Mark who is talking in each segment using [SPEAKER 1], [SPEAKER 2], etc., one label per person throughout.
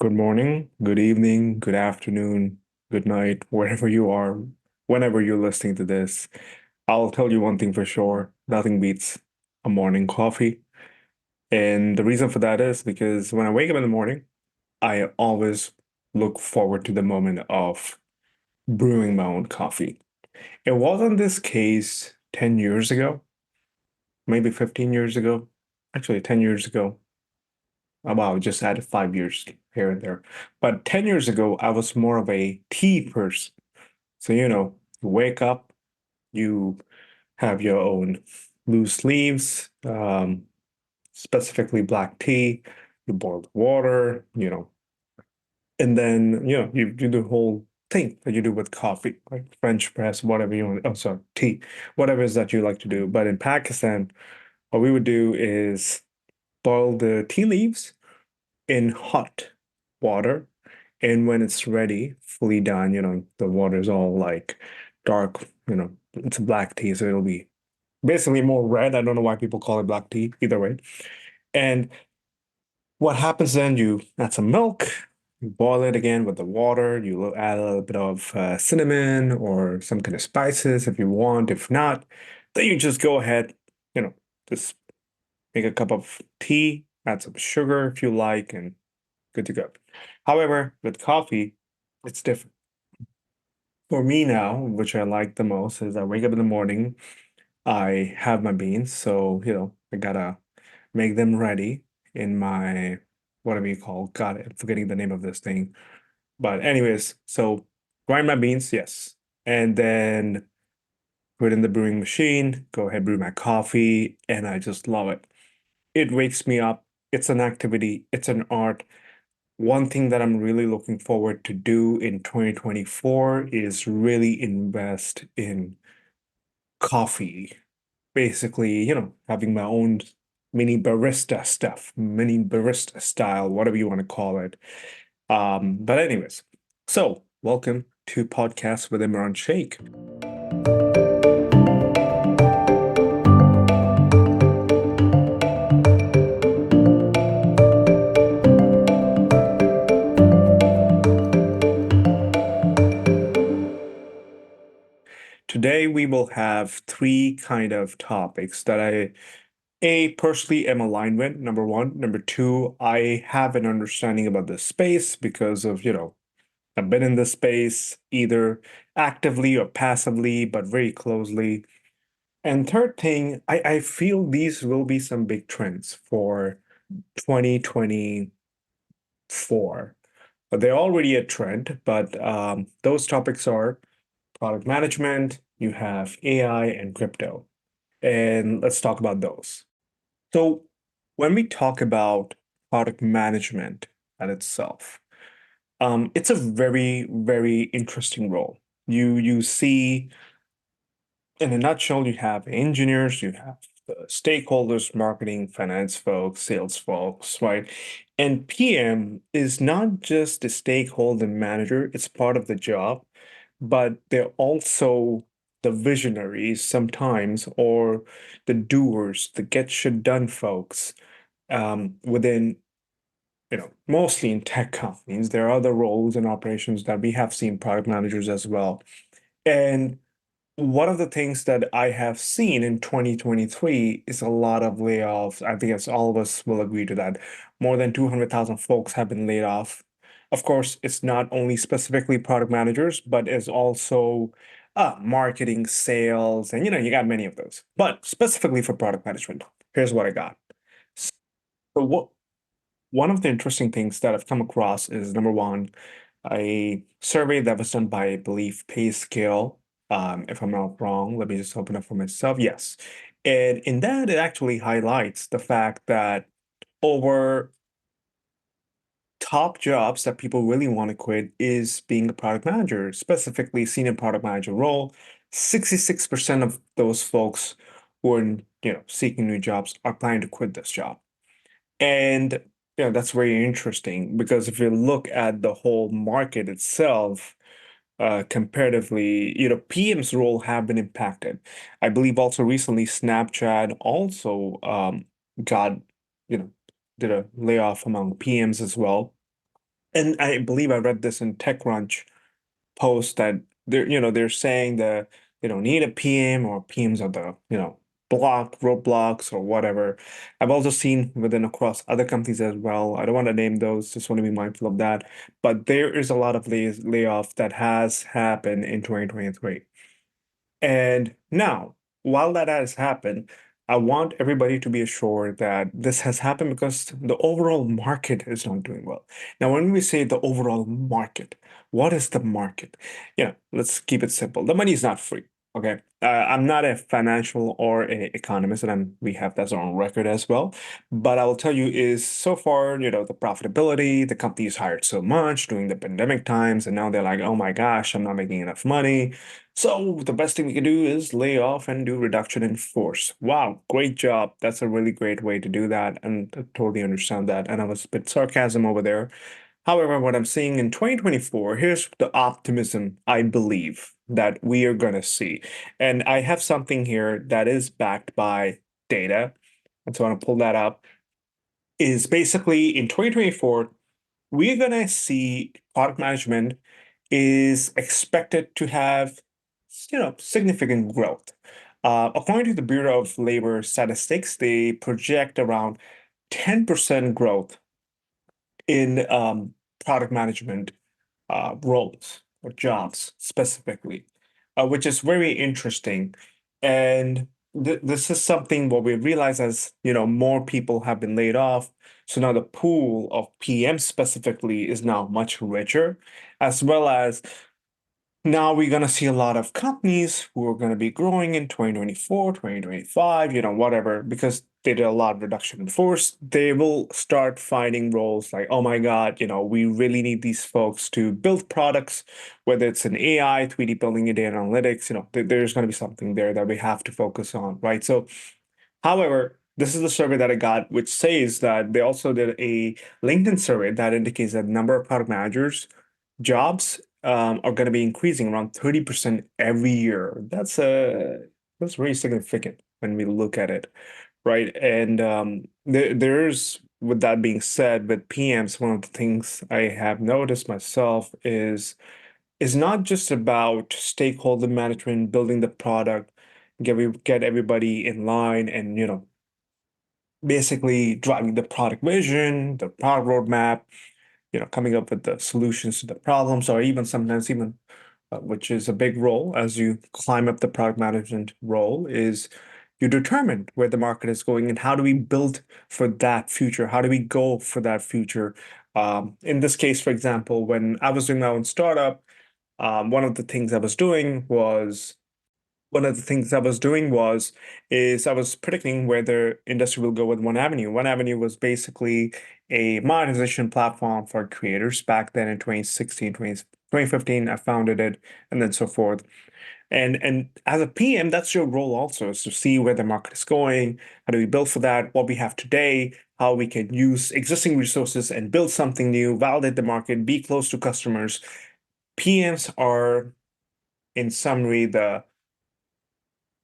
[SPEAKER 1] Good morning, good evening, good afternoon, good night, wherever you are, whenever you're listening to this. I'll tell you one thing for sure, nothing beats a morning coffee. And the reason for that is because when I wake up in the morning, I always look forward to the moment of brewing my own coffee. It wasn't this case 10 years ago, maybe 15 years ago, actually 10 years ago. Oh, wow, I just added 5 years here and there. But 10 years ago, I was more of a tea person. So, you wake up, you have your own loose leaves, specifically black tea, you boil the water, and then, you do the whole thing that you do with coffee, like French press, whatever you want. Oh, sorry, tea, whatever it is that you like to do. But in Pakistan, what we would do is boil the tea leaves in hot water. And when it's ready, fully done, the water is all like dark, it's a black tea, so it'll be basically more red. I don't know why people call it black tea, either way. And what happens then, you add some milk, you boil it again with the water, you add a little bit of cinnamon or some kind of spices if you want. If not, then you just go ahead, you know, just make a cup of tea, add some sugar if you like, and good to go. However, with coffee, it's different. For me now, which I like the most, is I wake up in the morning, I have my beans, so I gotta make them ready in my whatever you call. God, I'm forgetting the name of this thing. But anyways, so grind my beans, yes, and then put in the brewing machine. Go ahead, brew my coffee, and I just love it. It wakes me up. It's an activity. It's an art. One thing that I'm really looking forward to do in 2024 is really invest in coffee. Basically, having my own mini barista style, whatever you want to call it. But anyways, so welcome to Podcast with Imran Sheikh. Today we will have three kind of topics that I personally am aligned with. Number one. Number two, I have an understanding about this space because of, I've been in this space either actively or passively, but very closely. And third thing, I feel these will be some big trends for 2024. But they're already a trend, but those topics are product management, you have AI and crypto. And let's talk about those. So when we talk about product management at itself, it's a very, very interesting role. You see, in a nutshell, you have engineers, you have the stakeholders, marketing, finance folks, sales folks, right? And PM is not just a stakeholder manager, it's part of the job, but they're also the visionaries sometimes, or the doers, the get shit done folks within, mostly in tech companies. There are other roles and operations that we have seen product managers as well. And one of the things that I have seen in 2023 is a lot of layoffs. I think as all of us will agree to that. More than 200,000 folks have been laid off. Of course, it's not only specifically product managers, but it's also marketing, sales, and you got many of those. But specifically for product management, here's what I got. So one of the interesting things that I've come across is number one, a survey that was done by, I believe, PayScale. If I'm not wrong, let me just open up for myself. Yes. And in that, it actually highlights the fact that over top jobs that people really want to quit is being a product manager, specifically senior product manager role. 66% of those folks who are, seeking new jobs are planning to quit this job. And that's very interesting because if you look at the whole market itself, comparatively, PM's role have been impacted. I believe also recently Snapchat also got, you know, did a layoff among PMs as well. And I believe I read this in TechCrunch post that they're saying that they don't need a PM, or PMs are the, roadblocks or whatever. I've also seen within across other companies as well. I don't want to name those, just want to be mindful of that. But there is a lot of layoff that has happened in 2023. And now, while that has happened, I want everybody to be assured that this has happened because the overall market is not doing well. Now, when we say the overall market, what is the market? Let's keep it simple. The money is not free. Okay. I'm not a financial or an economist, and we have that on record as well. But I will tell you is so far, the profitability, the companies hired so much during the pandemic times, and now they're like, oh my gosh, I'm not making enough money. So the best thing we can do is lay off and do reduction in force. Wow, great job. That's a really great way to do that. And I totally understand that. And I was a bit sarcasm over there. However, what I'm seeing in 2024, here's the optimism I believe that we are going to see. And I have something here that is backed by data. And so I want to pull that up. Is basically in 2024, we're going to see product management is expected to have, significant growth. According to the Bureau of Labor Statistics, they project around 10% growth in product management roles or jobs specifically, which is very interesting. And this is something what we realize as more people have been laid off. So now the pool of PM specifically is now much richer, as well as now we're going to see a lot of companies who are going to be growing in 2024, 2025, whatever, because they did a lot of reduction in force. They will start finding roles like, oh my God, we really need these folks to build products, whether it's an AI, 3D building, data analytics, there's going to be something there that we have to focus on, right? So, however, this is the survey that I got, which says that they also did a LinkedIn survey that indicates that the number of product managers jobs are going to be increasing around 30% every year. That's very significant when we look at it, right? And there's, with that being said, with PMs, one of the things I have noticed myself is not just about stakeholder management, building the product, get everybody in line, and basically driving the product vision, the product roadmap, coming up with the solutions to the problems, or even sometimes even, which is a big role as you climb up the product management role, is you determine where the market is going and how do we build for that future? How do we go for that future? In this case, for example, when I was doing my own startup, one of the things I was doing was one of the things I was doing was is I was predicting where the industry will go with One Avenue. One Avenue was basically a monetization platform for creators back then in 2016, 2015. I founded it, and then so forth. And as a PM, that's your role also, is to see where the market is going, how do we build for that, what we have today, how we can use existing resources and build something new, validate the market, be close to customers. PMs are, in summary, the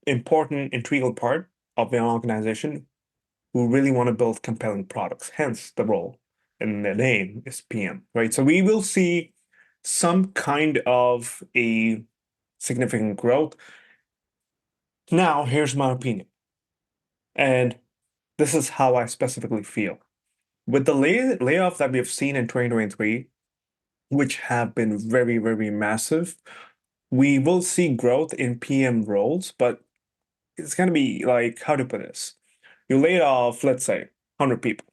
[SPEAKER 1] important, integral part of an organization who really want to build compelling products. Hence, the role and the name is PM, right? So we will see some kind of a significant growth. Now, here's my opinion, and this is how I specifically feel. With the layoff that we have seen in 2023, which have been very, very massive, we will see growth in PM roles, but it's going to be like, how to put this? You laid off, let's say, 100 people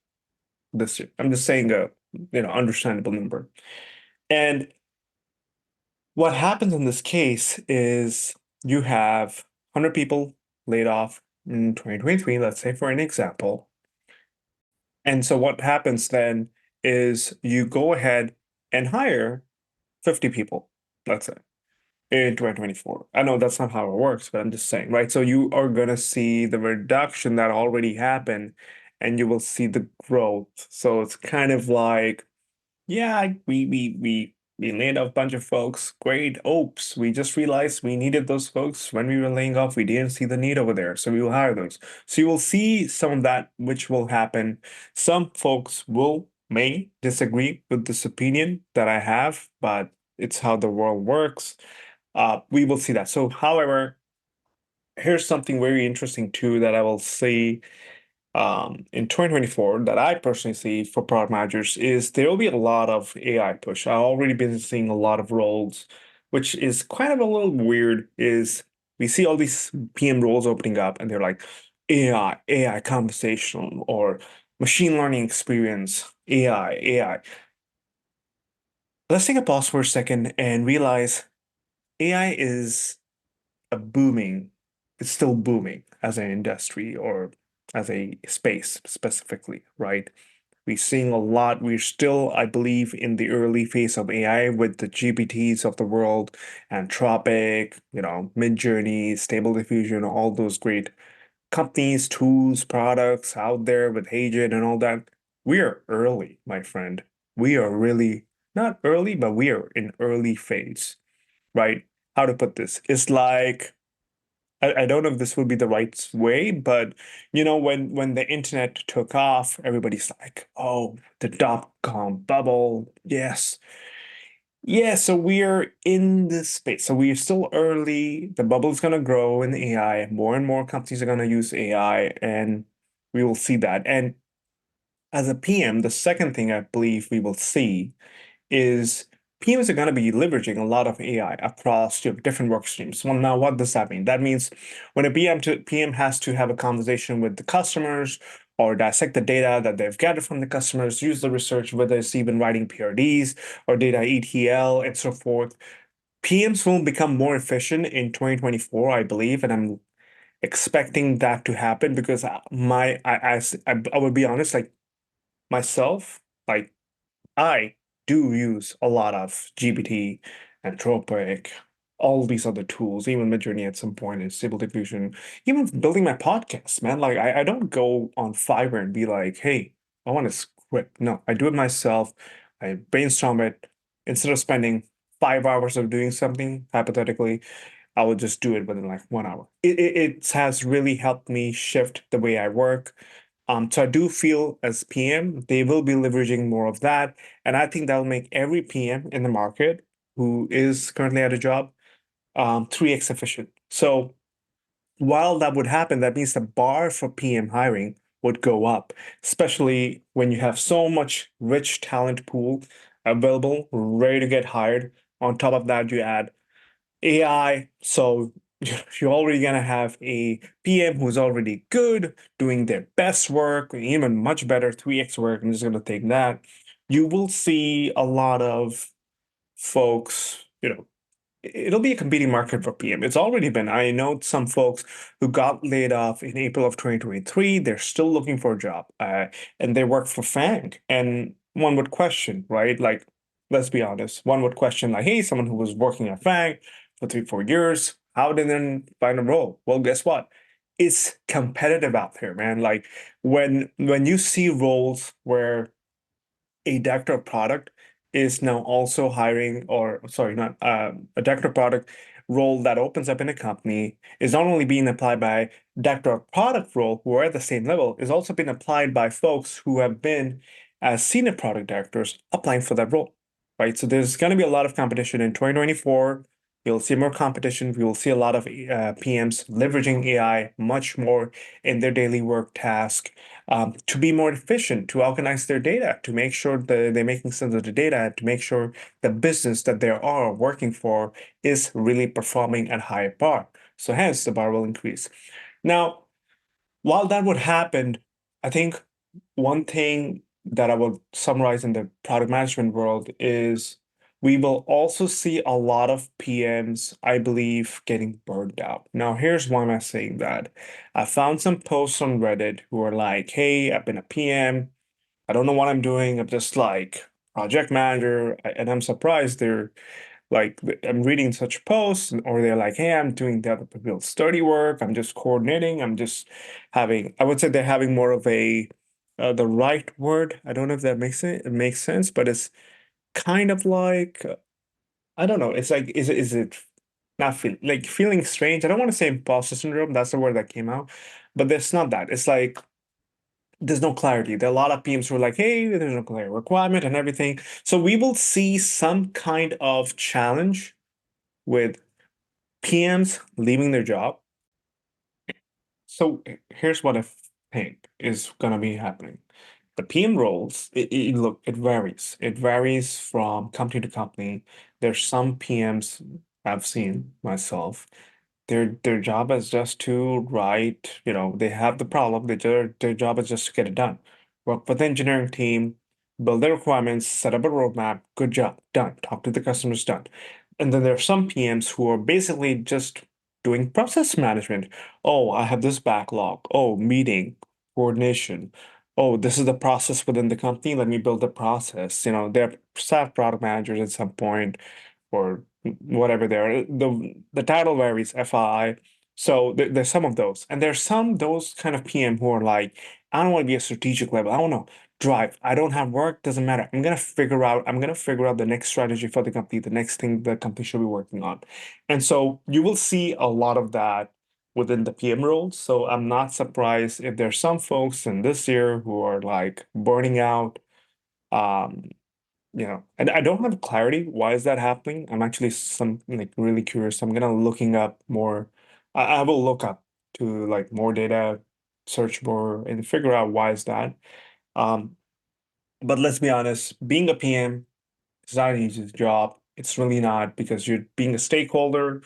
[SPEAKER 1] this year. I'm just saying a understandable number. And what happens in this case is you have 100 people laid off in 2023, let's say, for an example. And so what happens then is you go ahead and hire 50 people, let's say, in 2024. I know that's not how it works, but I'm just saying, right? So you are going to see the reduction that already happened, and you will see the growth. So it's kind of like, yeah, we laid off a bunch of folks. Great. Oops, we just realized we needed those folks when we were laying off. We didn't see the need over there, so we will hire those. So you will see some of that, which will happen. Some folks will may disagree with this opinion that I have, but it's how the world works. We will see that. So, however, here's something very interesting too that I will see in 2024 that I personally see for product managers is there will be a lot of AI push. I've already been seeing a lot of roles, which is kind of a little weird, is we see all these PM roles opening up and they're like AI conversational or machine learning experience, AI. Let's take a pause for a second and realize AI is a booming, it's still booming as an industry or as a space specifically, right? We're seeing a lot. We're still, I believe, in the early phase of AI with the GPTs of the world, Anthropic, Midjourney, Stable Diffusion, all those great companies, tools, products out there with Agent and all that. We are early, my friend. We are really not early, but we are in early phase, right? How to put this? It's like I don't know if this would be the right way, but when the internet took off, everybody's like, "Oh, the dot-com bubble." Yes. Yeah, so we're in this space. So we're still early. The bubble's gonna grow in AI. More and more companies are gonna use AI, and we will see that. And as a PM, the second thing I believe we will see is PMs are going to be leveraging a lot of AI across different work streams. Well, now what does that mean? That means when a PM has to have a conversation with the customers or dissect the data that they've gathered from the customers, use the research, whether it's even writing PRDs or data ETL and so forth. PMs will become more efficient in 2024, I believe, and I'm expecting that to happen because I would be honest, like myself, like I do use a lot of GPT, Anthropic, all these other tools, even Midjourney at some point, and Stable Diffusion, even building my podcast, man. Like I don't go on Fiverr and be like, hey, I want a script. No, I do it myself. I brainstorm it. Instead of spending 5 hours of doing something, hypothetically, I will just do it within like 1 hour. It has really helped me shift the way I work. So I do feel as PM, they will be leveraging more of that. And I think that will make every PM in the market who is currently at a job 3x efficient. So while that would happen, that means the bar for PM hiring would go up, especially when you have so much rich talent pool available, ready to get hired. On top of that, you add AI. So you're already going to have a PM who's already good, doing their best work, even much better, 3x work. I'm just going to take that. You will see a lot of folks, it'll be a competing market for PM. It's already been. I know some folks who got laid off in April of 2023. They're still looking for a job, and they work for FANG. And one would question, right? Like, let's be honest. One would question, like, hey, someone who was working at FANG for 3, 4 years, how did they find a role? Well, guess what? It's competitive out there, man. Like when you see roles where a director of product is now also hiring, or sorry, not a director of product role that opens up in a company is not only being applied by director of product role who are at the same level, is also being applied by folks who have been as senior product directors applying for that role, right? So there's going to be a lot of competition in 2024. You'll see more competition. We will see a lot of PMs leveraging AI much more in their daily work task to be more efficient, to organize their data, to make sure that they're making sense of the data, to make sure the business that they are working for is really performing at high bar. So hence the bar will increase. Now, while that would happen, I think one thing that I would summarize in the product management world is we will also see a lot of PMs, I believe, getting burned out. Now, here's why am I saying that. I found some posts on Reddit who are like, hey, I've been a PM. I don't know what I'm doing. I'm just like project manager. And I'm surprised they're like I'm reading such posts, or they're like, hey, I'm doing the other people's study work. I'm just coordinating. I'm just having, I would say they're having more of a, the right word. I don't know if that makes sense, but it's kind of like, I don't know. It's like, is it not like feeling strange? I don't want to say imposter syndrome. That's the word that came out, but it's not that. It's like there's no clarity. There are a lot of PMs who are like, hey, there's no clear requirement and everything. So we will see some kind of challenge with PMs leaving their job. So here's what I think is going to be happening. The PM roles, look, it varies. It varies from company to company. There's some PMs I've seen myself. Their job is just to write, they have the problem. Their job is just to get it done. Work with the engineering team, build the requirements, set up a roadmap. Good job, done. Talk to the customers, done. And then there are some PMs who are basically just doing process management. Oh, I have this backlog. Oh, meeting, coordination. Oh, this is the process within the company. Let me build the process. They're staff product managers at some point or whatever they are. The title varies, FI. So there's some of those. And there's some those kind of PM who are like, I don't want to be a strategic level. I don't know. Drive. I don't have work, doesn't matter. I'm gonna figure out the next strategy for the company, the next thing the company should be working on. And so you will see a lot of that within the PM role. So I'm not surprised if there's some folks in this year who are like burning out. Um, and I don't have clarity why is that happening. I'm actually some like really curious. I'm gonna looking up more. I will look up to like more data, search more, and figure out why is that. Um, but let's be honest, being a PM, it's not an easy job. It's really not because you're being a stakeholder,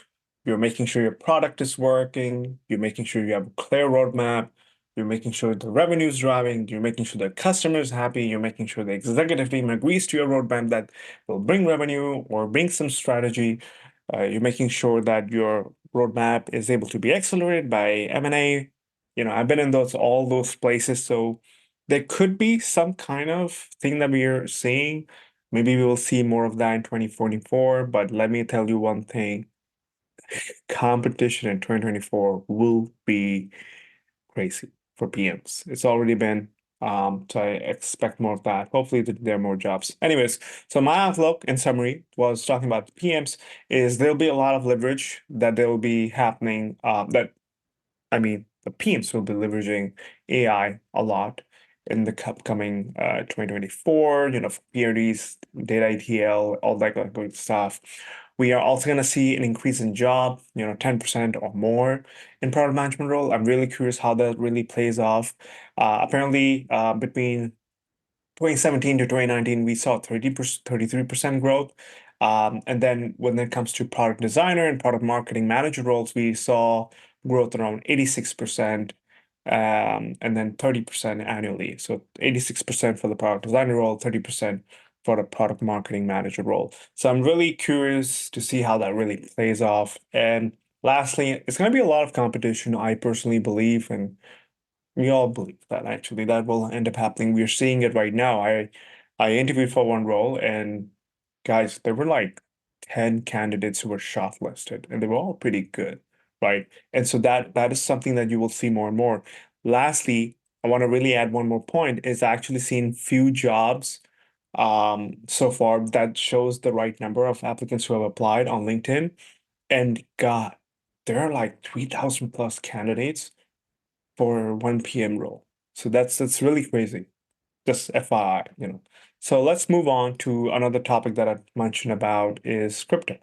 [SPEAKER 1] you're making sure your product is working, you're making sure you have a clear roadmap, you're making sure the revenue is driving, you're making sure the customer is happy, you're making sure the executive team agrees to your roadmap that will bring revenue or bring some strategy. You're making sure that your roadmap is able to be accelerated by M&A. I've been in all those places, so there could be some kind of thing that we are seeing. Maybe we will see more of that in 2024, but let me tell you one thing. Competition in 2024 will be crazy for PMs. It's already been, so I expect more of that. Hopefully there are more jobs. Anyways, so my outlook in summary was talking about the PMs is there'll be a lot of leverage that there will be happening, the PMs will be leveraging AI a lot in the upcoming 2024, for PRDs, data ETL, all that good stuff. We are also going to see an increase in job, 10% or more in product management role. I'm really curious how that really plays off. Apparently, between 2017 to 2019, we saw 33% growth. And then when it comes to product designer and product marketing manager roles, we saw growth around 86%, and then 30% annually. So 86% for the product designer role, 30% for the product marketing manager role. So I'm really curious to see how that really plays off. And lastly, it's going to be a lot of competition, I personally believe, and we all believe that actually that will end up happening. We're seeing it right now. I interviewed for one role and guys, there were like 10 candidates who were shortlisted and they were all pretty good, right? And so that is something that you will see more and more. Lastly, I want to really add one more point is actually seen few jobs so far that shows the right number of applicants who have applied on LinkedIn. And God, there are like 3,000 plus candidates for one PM role. So that's really crazy. Just FYI. So let's move on to another topic that I mentioned about is crypto.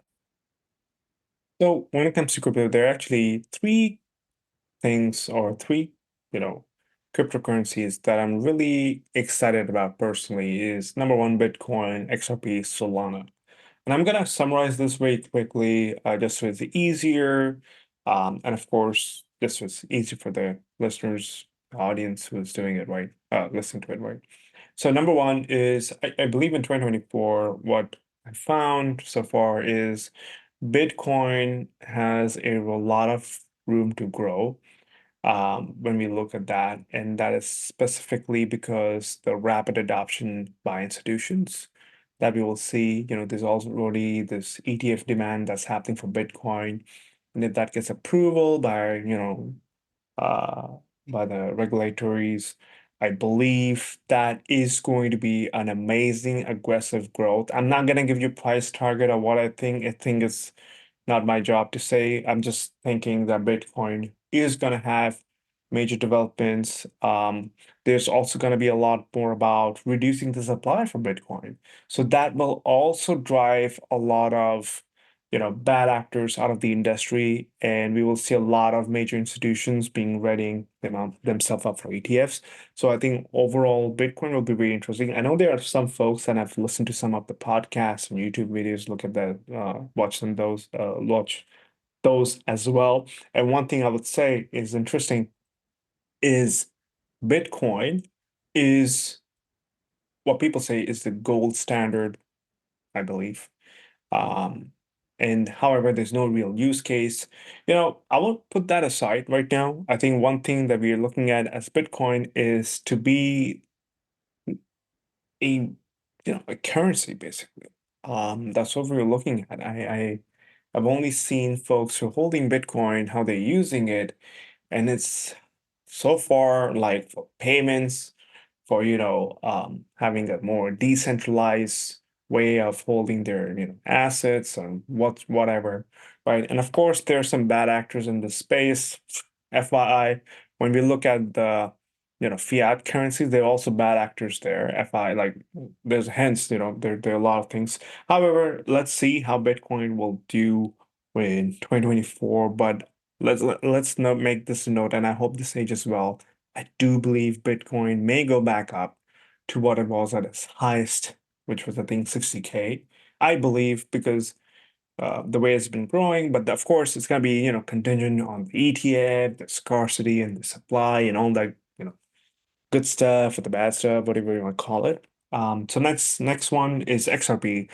[SPEAKER 1] So when it comes to crypto, there are actually three things or three, you know, cryptocurrencies that I'm really excited about personally is number one, Bitcoin, XRP, Solana. And I'm gonna summarize this very quickly, just so it's easier. And of course, this was easy for the listeners, audience who's doing it right, listening to it right. So number one is, I believe in 2024, what I found so far is Bitcoin has a lot of room to grow when we look at that. And that is specifically because the rapid adoption by institutions that we will see, there's already this ETF demand that's happening for Bitcoin. And if that gets approval uh, by the regulatories, I believe that is going to be an amazing aggressive growth. I'm not going to give you price target or what I think. I think it's not my job to say. I'm just thinking that Bitcoin is going to have major developments. There's also going to be a lot more about reducing the supply for Bitcoin. So that will also drive a lot of, bad actors out of the industry, and we will see a lot of major institutions being readying themselves up for ETFs. So I think overall Bitcoin will be very interesting. I know there are some folks that have listened to some of the podcasts and YouTube videos, look at that, watch those as well. And one thing I would say is interesting is Bitcoin is what people say is the gold standard, I believe. Um, and however, there's no real use case. I will put that aside right now. I think one thing that we are looking at as Bitcoin is to be a currency basically. That's what we're looking at. I've only seen folks who are holding Bitcoin, how they're using it, and it's so far like for payments, for having a more decentralized way of holding their assets and whatever, right? And of course there are some bad actors in this space. FYI, when we look at the fiat currencies, there are also bad actors there. FI, like, there's hence there are a lot of things. However, let's see how Bitcoin will do in 2024. But let's not make this a note, and I hope this ages well. I do believe Bitcoin may go back up to what it was at its highest, which was, I think, 60K. I believe, because the way it's been growing, but of course it's going to be, contingent on the ETF, the scarcity and the supply and all that, good stuff or the bad stuff, whatever you want to call it. So next one is XRP.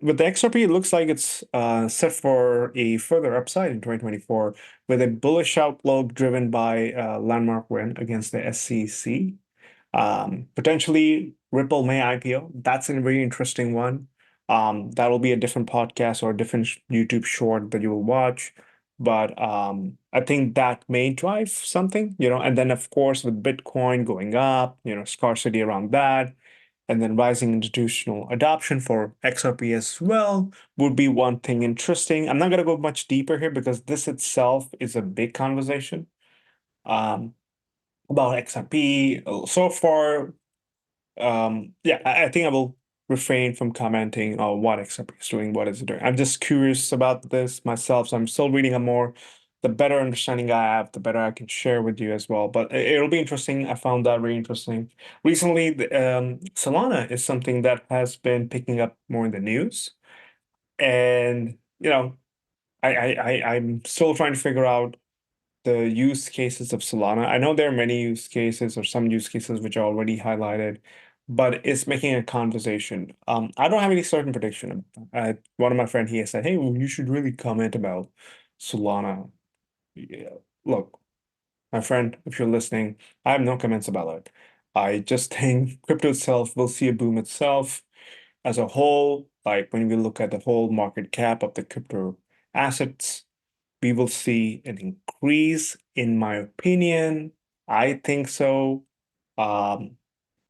[SPEAKER 1] With the XRP, it looks like it's set for a further upside in 2024 with a bullish outlook driven by landmark win against the SEC. Potentially Ripple may IPO. That's a very interesting one. That'll be a different podcast or a different YouTube short that you will watch. But I think that may drive something, and then of course with Bitcoin going up, scarcity around that, and then rising institutional adoption for XRP as well would be one thing interesting. I'm not going to go much deeper here because this itself is a big conversation. Um, about XRP. So far, yeah, I think I will refrain from commenting on what XRP is doing, what is it doing. I'm just curious about this myself, so I'm still reading up more. The better understanding I have, the better I can share with you as well. But it'll be interesting. I found that really interesting. Recently, Solana is something that has been picking up more in the news, and I'm still trying to figure out the use cases of Solana. I know there are many use cases or some use cases which are already highlighted, but it's making a conversation. I don't have any certain prediction. One of my friend here said, "Hey, well, you should really comment about Solana." Yeah. Look, my friend, if you're listening, I have no comments about it. I just think crypto itself will see a boom itself as a whole. Like when we look at the whole market cap of the crypto assets, we will see an increase, in my opinion. I think so. Um,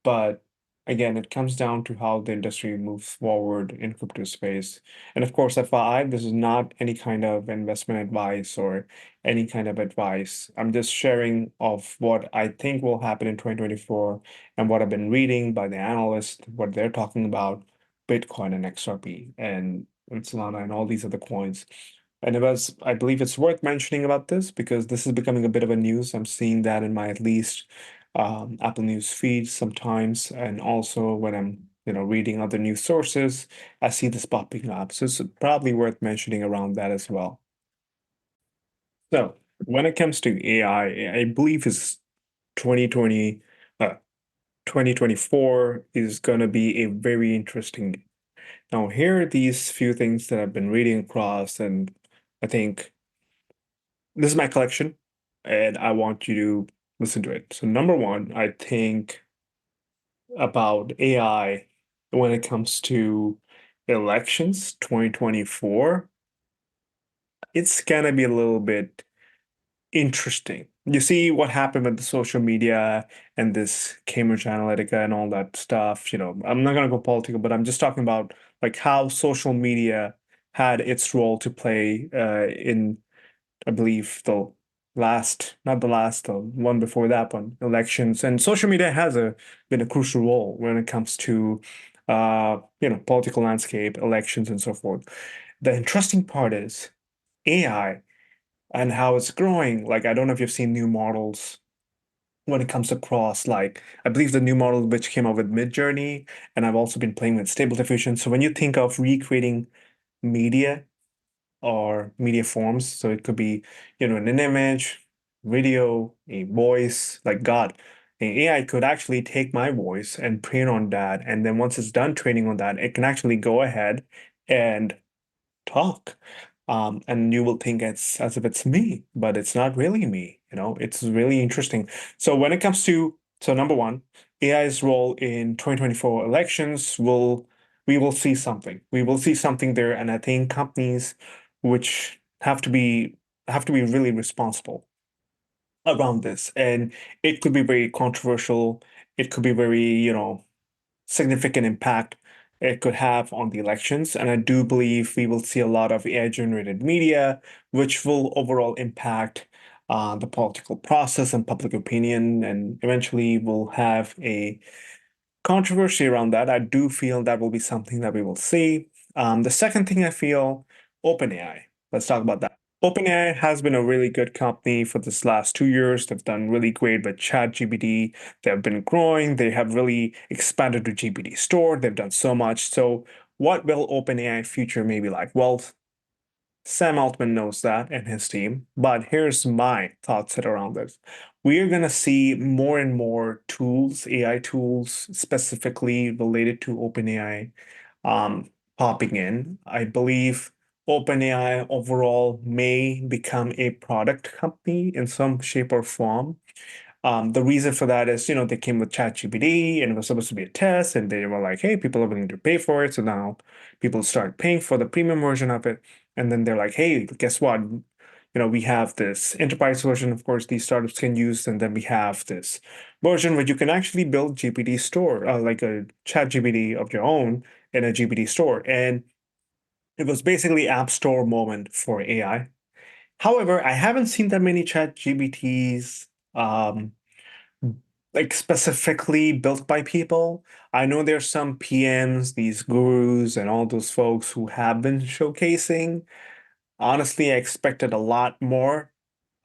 [SPEAKER 1] but again, it comes down to how the industry moves forward in crypto space. And of course, FYI, this is not any kind of investment advice or any kind of advice. I'm just sharing of what I think will happen in 2024 and what I've been reading by the analysts, what they're talking about Bitcoin and XRP and Solana and all these other coins. And I believe it's worth mentioning about this because this is becoming a bit of a news. I'm seeing that in my at least Apple News feed sometimes, and also when I'm reading other news sources, I see this popping up. So it's probably worth mentioning around that as well. So when it comes to AI, I believe is 2020, 2024 is going to be a very interesting. Now, here are these few things that I've been reading across, and I think this is my collection, and I want you to listen to it. So, number one, I think about AI when it comes to elections 2024, it's gonna be a little bit interesting. You see what happened with the social media and this Cambridge Analytica and all that stuff. I'm not gonna go political, but I'm just talking about like how social media had its role to play in, I believe, the not the last, the one before that one, elections. And social media has been a crucial role when it comes to, political landscape, elections, and so forth. The interesting part is AI and how it's growing. Like, I don't know if you've seen new models when it comes across, like, I believe the new model which came out with Midjourney, and I've also been playing with Stable Diffusion. So when you think of recreating media or media forms. So it could be, an image, video, a voice, like God. An AI could actually take my voice and train on that. And then once it's done training on that, it can actually go ahead and talk. And you will think it's as if it's me, but it's not really me. It's really interesting. So when it comes to, so number one, AI's role in 2024 elections we will see something. We will see something there, and I think companies which have to be really responsible around this. And it could be very controversial. It could be very, significant impact it could have on the elections. And I do believe we will see a lot of AI generated media, which will overall impact the political process and public opinion, and eventually will have a controversy around that. I do feel that will be something that we will see. The second thing I feel, OpenAI. Let's talk about that. OpenAI has been a really good company for this last 2 years. They've done really great with ChatGPT. They've been growing. They have really expanded the GPT store. They've done so much. So, what will OpenAI future maybe like? Well, Sam Altman knows that and his team. But here's my thoughts around this. We are going to see more and more tools, AI tools specifically related to OpenAI, popping in. I believe OpenAI overall may become a product company in some shape or form. The reason for that is, they came with ChatGPT and it was supposed to be a test, and they were like, hey, people are willing to pay for it. So now people start paying for the premium version of it. And then they're like, hey, guess what? We have this enterprise version, of course, these startups can use. And then we have this version where you can actually build GPT store, like a ChatGPT of your own in a GPT store. And it was basically app store moment for AI. However, I haven't seen that many ChatGPTs like specifically built by people. I know there's some PMs, these gurus, and all those folks who have been showcasing. Honestly, I expected a lot more.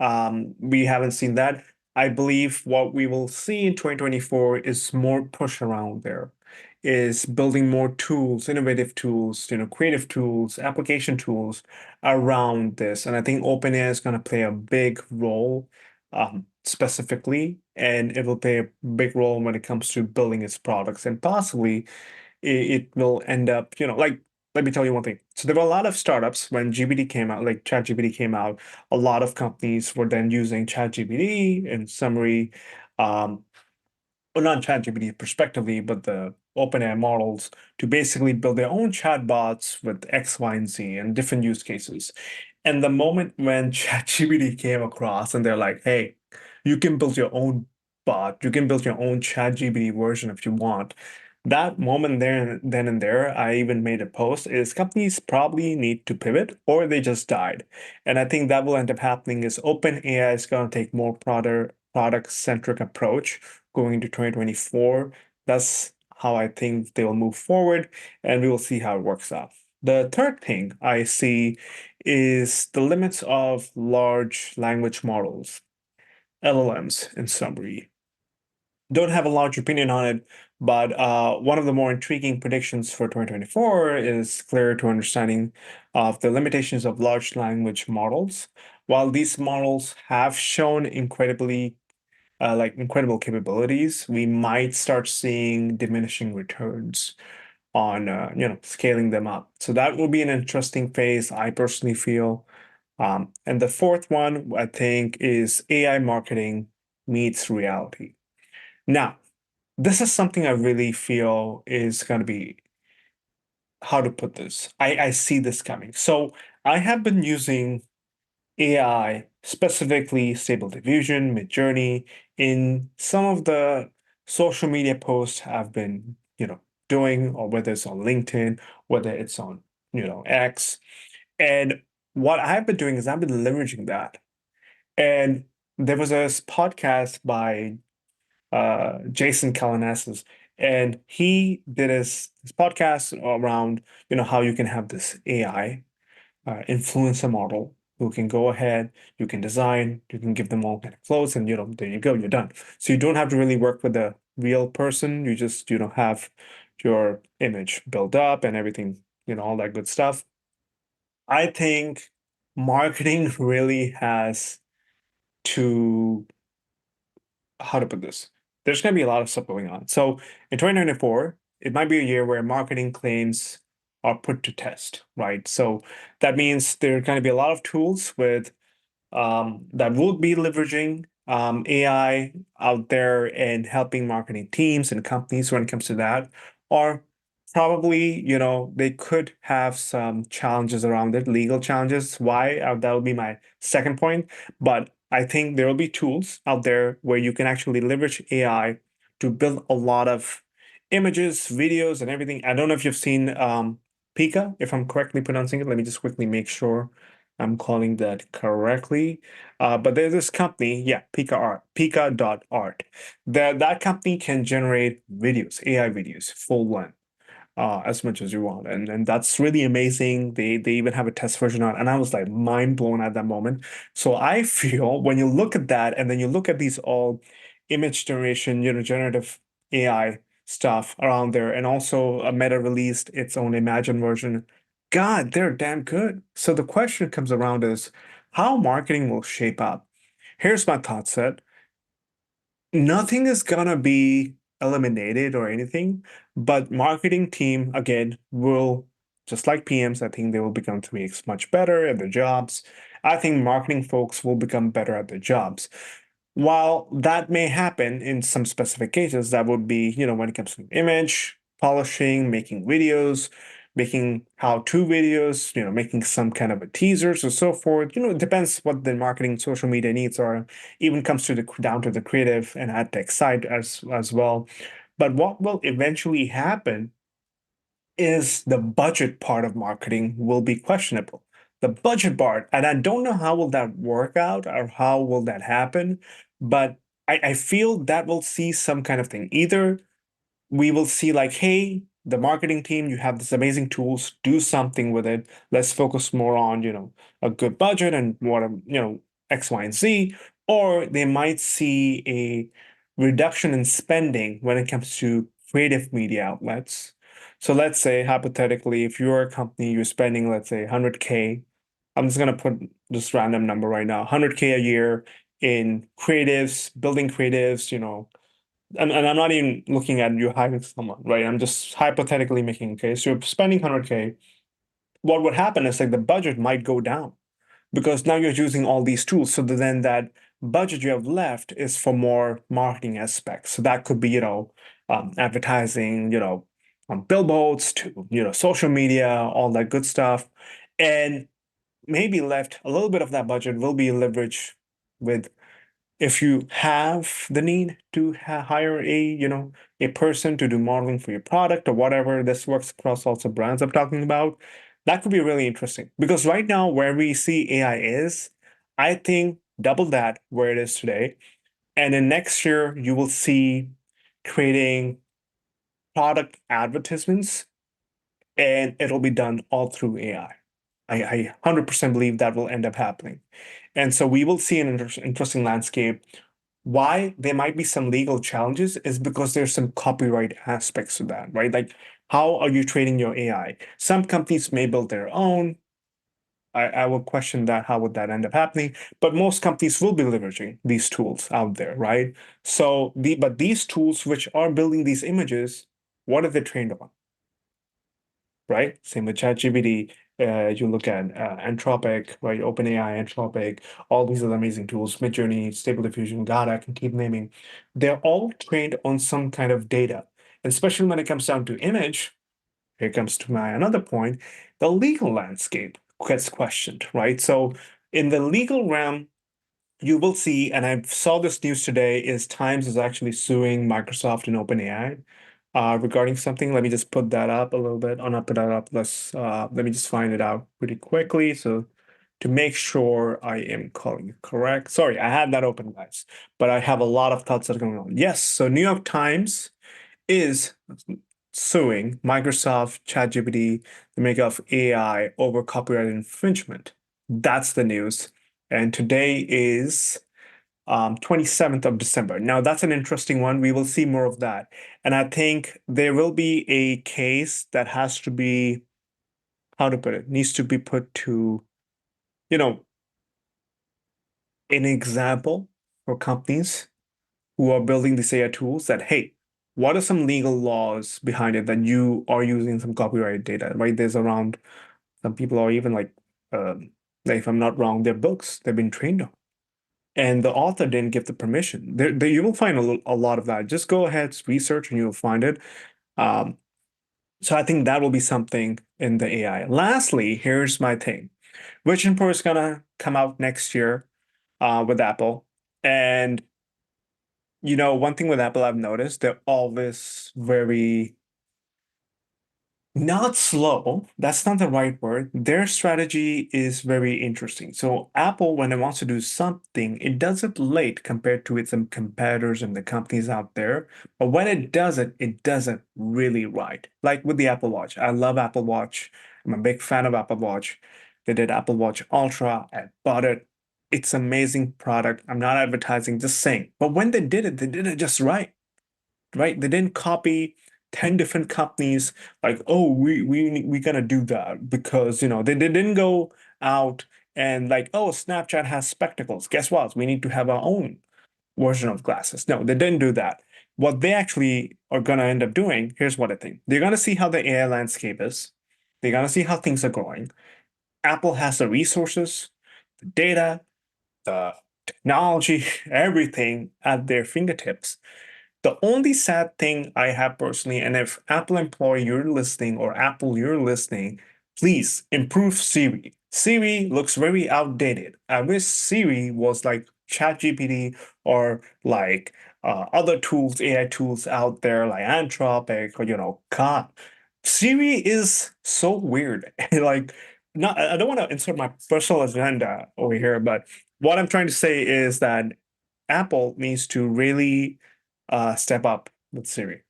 [SPEAKER 1] We haven't seen that. I believe what we will see in 2024 is more push around there, is building more tools, innovative tools, creative tools, application tools around this. And I think OpenAI is going to play a big role, specifically, and it will play a big role when it comes to building its products. And possibly it will end up, like, let me tell you one thing. So there were a lot of startups when GPT came out, like ChatGPT came out. A lot of companies were then using ChatGPT in summary, um, well, not ChatGPT prospectively, but the OpenAI models to basically build their own chatbots with X, Y, and Z and different use cases. And the moment when ChatGPT came across and they're like, hey, you can build your own bot, you can build your own ChatGPT version if you want. That moment there, then and there, I even made a post is companies probably need to pivot or they just died. And I think that will end up happening is OpenAI is going to take more product centric approach going into 2024. That's how I think they will move forward, and we will see how it works out. The third thing I see is the limits of large language models, LLMs in summary. Don't have a large opinion on it, but one of the more intriguing predictions for 2024 is clear to understanding of the limitations of large language models. While these models have shown incredible capabilities, we might start seeing diminishing returns on scaling them up. So that will be an interesting phase, I personally feel. And the fourth one, I think, is AI marketing meets reality. Now, this is something I really feel is going to be, how to put this. I see this coming. So I have been using AI, specifically Stable Diffusion, Midjourney, in some of the social media posts I've been, doing, or whether it's on LinkedIn, whether it's on, X. And what I've been doing is I've been leveraging that. And there was a podcast by Jason Calabasas, and he did his podcast around, how you can have this AI influencer model who can go ahead, you can design, you can give them all kind of clothes, and there you go, you're done. So you don't have to really work with a real person. You just, have your image built up and everything, all that good stuff. I think marketing really has to, how to put this? There's going to be a lot of stuff going on. So in 2024, it might be a year where marketing claims are put to test, right? So that means there are going to be a lot of tools with that will be leveraging AI out there and helping marketing teams and companies when it comes to that. Or probably, they could have some challenges around it, legal challenges. Why? That would be my second point. But I think there will be tools out there where you can actually leverage AI to build a lot of images, videos, and everything. I don't know if you've seen Pika, if I'm correctly pronouncing it. Let me just quickly make sure I'm calling that correctly. But there's this company, yeah, Pika Art, Pika.art. That company can generate videos, AI videos, full length, as much as you want. And that's really amazing. They even have a test version on, and I was like mind blown at that moment. So I feel when you look at that, and then you look at these all image generation, generative AI stuff around there, and also a Meta released its own Imagine version. God, they're damn good. So the question comes around is how marketing will shape up. Here's my thought set. Nothing is gonna be eliminated or anything, but marketing team again will, just like PMs, I think they will become to be much better at their jobs. I think marketing folks will become better at their jobs. While that may happen in some specific cases, that would be, when it comes to image, polishing, making videos, making how-to videos, making some kind of a teasers or so forth. It depends what the marketing social media needs are. Even comes to the down to the creative and ad tech side as well. But what will eventually happen is the budget part of marketing will be questionable. The budget part, and I don't know how will that work out or how will that happen, but I feel that we'll see some kind of thing. Either we will see like, hey, the marketing team, you have this amazing tools, do something with it. Let's focus more on, a good budget and what, X, Y, and Z. Or they might see a reduction in spending when it comes to creative media outlets. So let's say hypothetically, if you're a company, you're spending, let's say 100K. I'm just gonna put this random number right now, 100K a year in creatives, building creatives, and I'm not even looking at you hiring someone, right? I'm just hypothetically making a case. You're spending 100K. What would happen is like the budget might go down because now you're using all these tools. So then that budget you have left is for more marketing aspects. So that could be, advertising, on billboards to, social media, all that good stuff. And maybe left a little bit of that budget will be leveraged with if you have the need to hire a person to do modeling for your product or whatever. This works across also brands I'm talking about. That could be really interesting because right now where we see AI is, I think double that where it is today. And in next year, you will see creating product advertisements and it'll be done all through AI. I 100% believe that will end up happening. And so we will see an interesting landscape. Why there might be some legal challenges is because there's some copyright aspects to that, right? Like, how are you training your AI? Some companies may build their own. I will question that. How would that end up happening? But most companies will be leveraging these tools out there, right? So but these tools which are building these images, what are they trained on? Right? Same with ChatGPT. You look at Anthropic, right? OpenAI, Anthropic, all these other amazing tools, Midjourney, Stable Diffusion, God, I can keep naming. They're all trained on some kind of data. And especially when it comes down to image, here comes to my another point, the legal landscape gets questioned, right? So in the legal realm, you will see, and I saw this news today, is Times is actually suing Microsoft and OpenAI regarding something. Let me just put that up a little bit. Oh, not put that up. Let me just find it out pretty quickly. So to make sure I am calling it correct. Sorry, I had that open, guys, but I have a lot of thoughts that are going on. Yes, so New York Times is suing Microsoft, ChatGPT, the maker of AI, over copyright infringement. That's the news. And today is 27th of December. Now, that's an interesting one. We will see more of that. And I think there will be a case that has to be, how to put it, needs to be put to, you know, an example for companies who are building these AI tools that, hey, what are some legal laws behind it that you are using some copyright data, right? There's around some people are even like if I'm not wrong, their books they've been trained on, and the author didn't give the permission. You will find a lot of that. Just go ahead, research, and you'll find it. Um, so I think that will be something in the AI. Lastly, here's my thing. Vision Pro is gonna come out next year with Apple, and one thing with Apple I've noticed, they're always very not slow. That's not the right word. Their strategy is very interesting. So Apple, when it wants to do something, it does it late compared to its competitors and the companies out there. But when it does it really right. Like with the Apple Watch. I love Apple Watch. I'm a big fan of Apple Watch. They did Apple Watch Ultra. I bought it. It's an amazing product. I'm not advertising, just saying. But when they did it just right, right? They didn't copy 10 different companies like, oh, we gonna do that because they didn't go out and like, oh, Snapchat has spectacles. Guess what? We need to have our own version of glasses. No, they didn't do that. What they actually are gonna end up doing, here's what I think. They're gonna see how the AI landscape is. They're gonna see how things are going. Apple has the resources, the data, the technology, everything at their fingertips. The only sad thing I have personally, and if Apple employee you're listening or Apple you're listening, please improve Siri. Siri looks very outdated. I wish Siri was like ChatGPT or like other tools, AI tools out there like Anthropic or God. Siri is so weird. Like, not I don't want to insert my personal agenda over here, but what I'm trying to say is that Apple needs to really step up with Siri.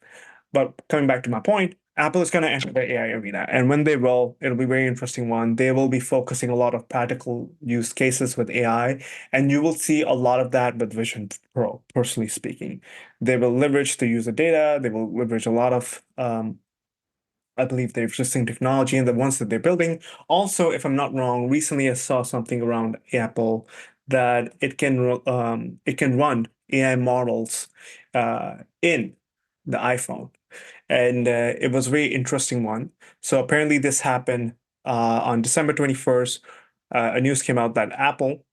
[SPEAKER 1] But coming back to my point, Apple is going to enter the AI arena. And when they will, it'll be a very interesting one. They will be focusing a lot of practical use cases with AI. And you will see a lot of that with Vision Pro, personally speaking. They will leverage the user data. They will leverage a lot of I believe the existing technology and the ones that they're building. Also, if I'm not wrong, recently I saw something around Apple that it can run AI models in the iPhone, and it was a very interesting one. So apparently, this happened on December 21st. A news came out that Apple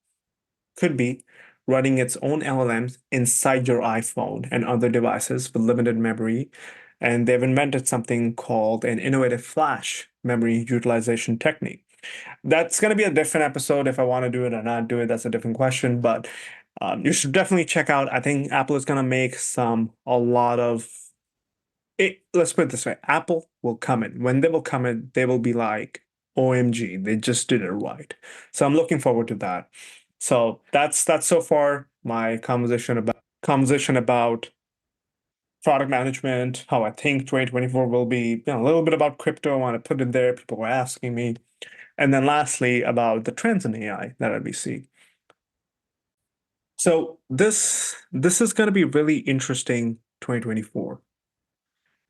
[SPEAKER 1] could be running its own LLMs inside your iPhone and other devices with limited memory. And they've invented something called an innovative flash memory utilization technique. That's going to be a different episode. If I want to do it or not do it, that's a different question. But you should definitely check out. I think Apple is going to make a lot of it. Let's put it this way: Apple will come in. When they will come in, they will be like, OMG, they just did it right. So I'm looking forward to that. So that's so far my conversation about product management, how I think 2024 will be, a little bit about crypto. I want to put it there. People were asking me. And then lastly, about the trends in AI that we see. So this is going to be really interesting 2024.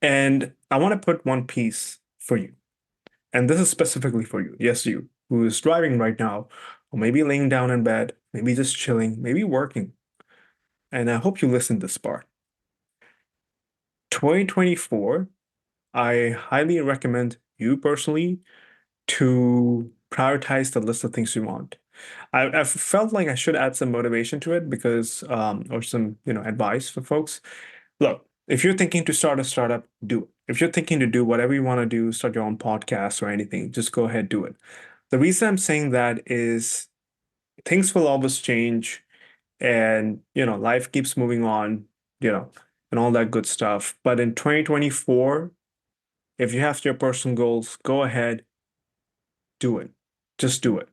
[SPEAKER 1] And I want to put one piece for you. And this is specifically for you. Yes, you, who is driving right now, or maybe laying down in bed, maybe just chilling, maybe working. And I hope you listen to this part. 2024, I highly recommend you personally to prioritize the list of things you want. I've felt like I should add some motivation to it because, or some, advice for folks. Look, if you're thinking to start a startup, do it. If you're thinking to do whatever you want to do, start your own podcast or anything, just go ahead, do it. The reason I'm saying that is things will always change and, life keeps moving on, you know, and all that good stuff. But in 2024, if you have your personal goals, go ahead, do it. Just do it.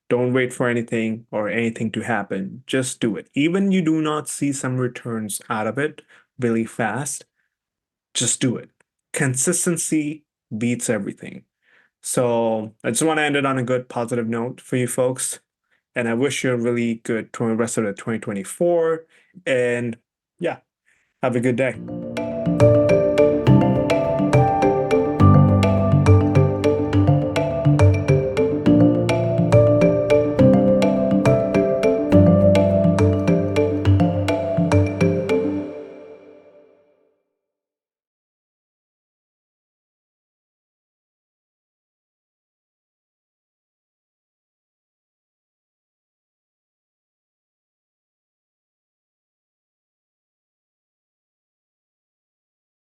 [SPEAKER 1] Don't wait for anything or anything to happen. Just do it. Even you do not see some returns out of it really fast, just do it. Consistency beats everything. So I just want to end it on a good positive note for you folks. And I wish you a really good rest of the 2024. And yeah, have a good day.